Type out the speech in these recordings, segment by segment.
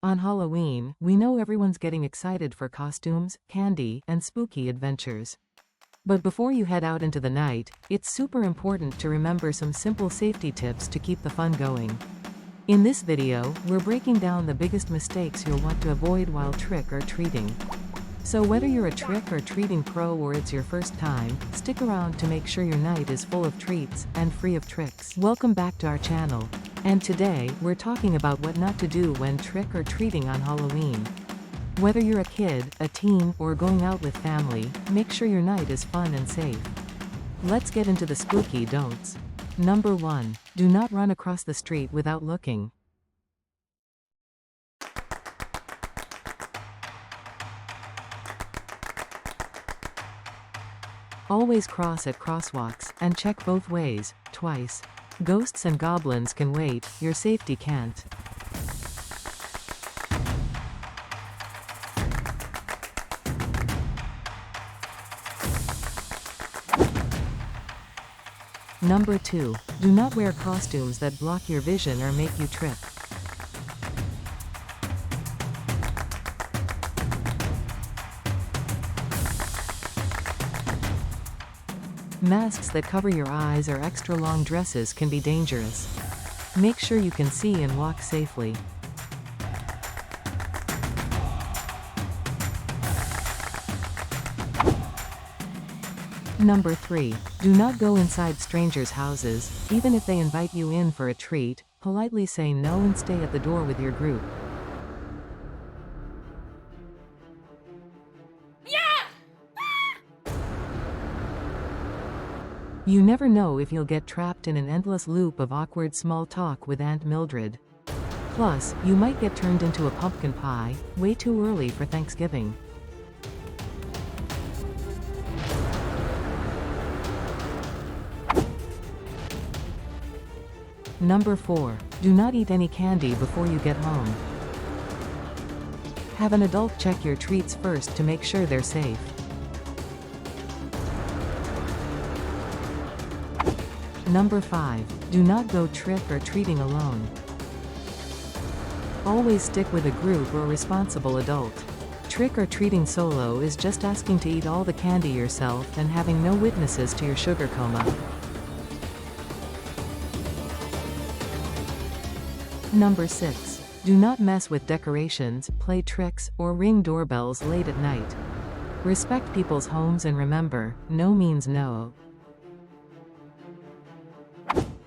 On Halloween, we know everyone's getting excited for costumes, candy, and spooky adventures. But before you head out into the night, it's super important to remember some simple safety tips to keep the fun going. In this video, we're breaking down the biggest mistakes you'll want to avoid while trick-or-treating. So whether you're a trick-or-treating pro or it's your first time, stick around to make sure your night is full of treats and free of tricks. Welcome back to our channel. And today, we're talking about what not to do when trick-or-treating on Halloween. Whether you're a kid, a teen, or going out with family, make sure your night is fun and safe. Let's get into the spooky don'ts. Number 1. Do not run across the street without looking. Always cross at crosswalks, and check both ways, twice. Ghosts and goblins can wait, your safety can't. Number 2. Do not wear costumes that block your vision or make you trip. Masks that cover your eyes or extra long dresses can be dangerous. Make sure you can see and walk safely. Number 3. Do not go inside strangers' houses, even if they invite you in for a treat. Politely say no and stay at the door with your group. You never know if you'll get trapped in an endless loop of awkward small talk with Aunt Mildred. Plus, you might get turned into a pumpkin pie, way too early for Thanksgiving. Number 4. Do not eat any candy before you get home. Have an adult check your treats first to make sure they're safe. Number 5. Do not go trick-or-treating alone. Always stick with a group or responsible adult. Trick-or-treating solo is just asking to eat all the candy yourself and having no witnesses to your sugar coma. Number 6. Do not mess with decorations, play tricks, or ring doorbells late at night. Respect people's homes and remember, no means no.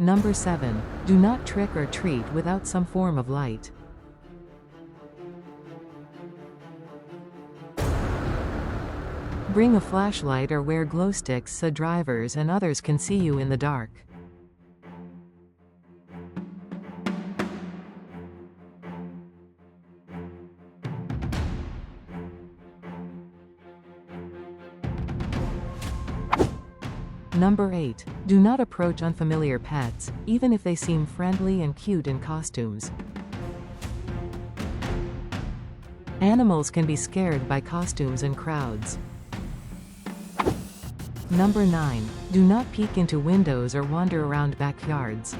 Number 7. Do not trick or treat without some form of light. Bring a flashlight or wear glow sticks so drivers and others can see you in the dark. Number 8. Do not approach unfamiliar pets, even if they seem friendly and cute in costumes. Animals can be scared by costumes and crowds. Number 9. Do not peek into windows or wander around backyards.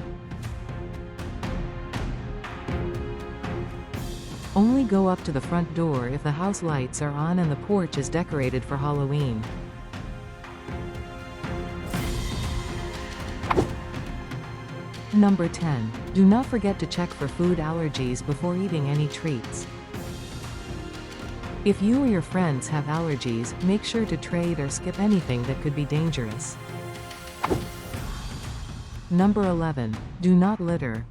Only go up to the front door if the house lights are on and the porch is decorated for Halloween. Number 10. Do not forget to check for food allergies before eating any treats. If you or your friends have allergies, make sure to trade or skip anything that could be dangerous. Number 11. Do not litter.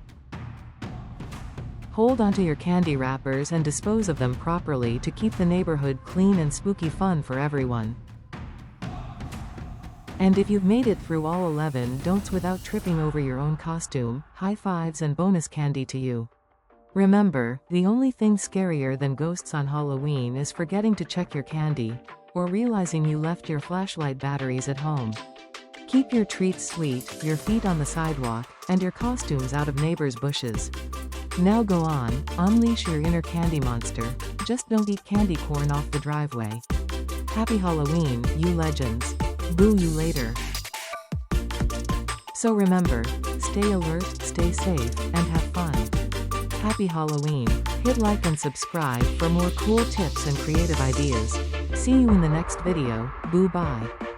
Hold onto your candy wrappers and dispose of them properly to keep the neighborhood clean and spooky fun for everyone. And if you've made it through all 11 don'ts without tripping over your own costume, high fives and bonus candy to you. Remember, the only thing scarier than ghosts on Halloween is forgetting to check your candy, or realizing you left your flashlight batteries at home. Keep your treats sweet, your feet on the sidewalk, and your costumes out of neighbors' bushes. Now go on, unleash your inner candy monster, just don't eat candy corn off the driveway. Happy Halloween, you legends. Boo you later. So remember, stay alert, stay safe, and have fun. Happy Halloween! Hit like and subscribe for more cool tips and creative ideas. See you in the next video. Boo bye.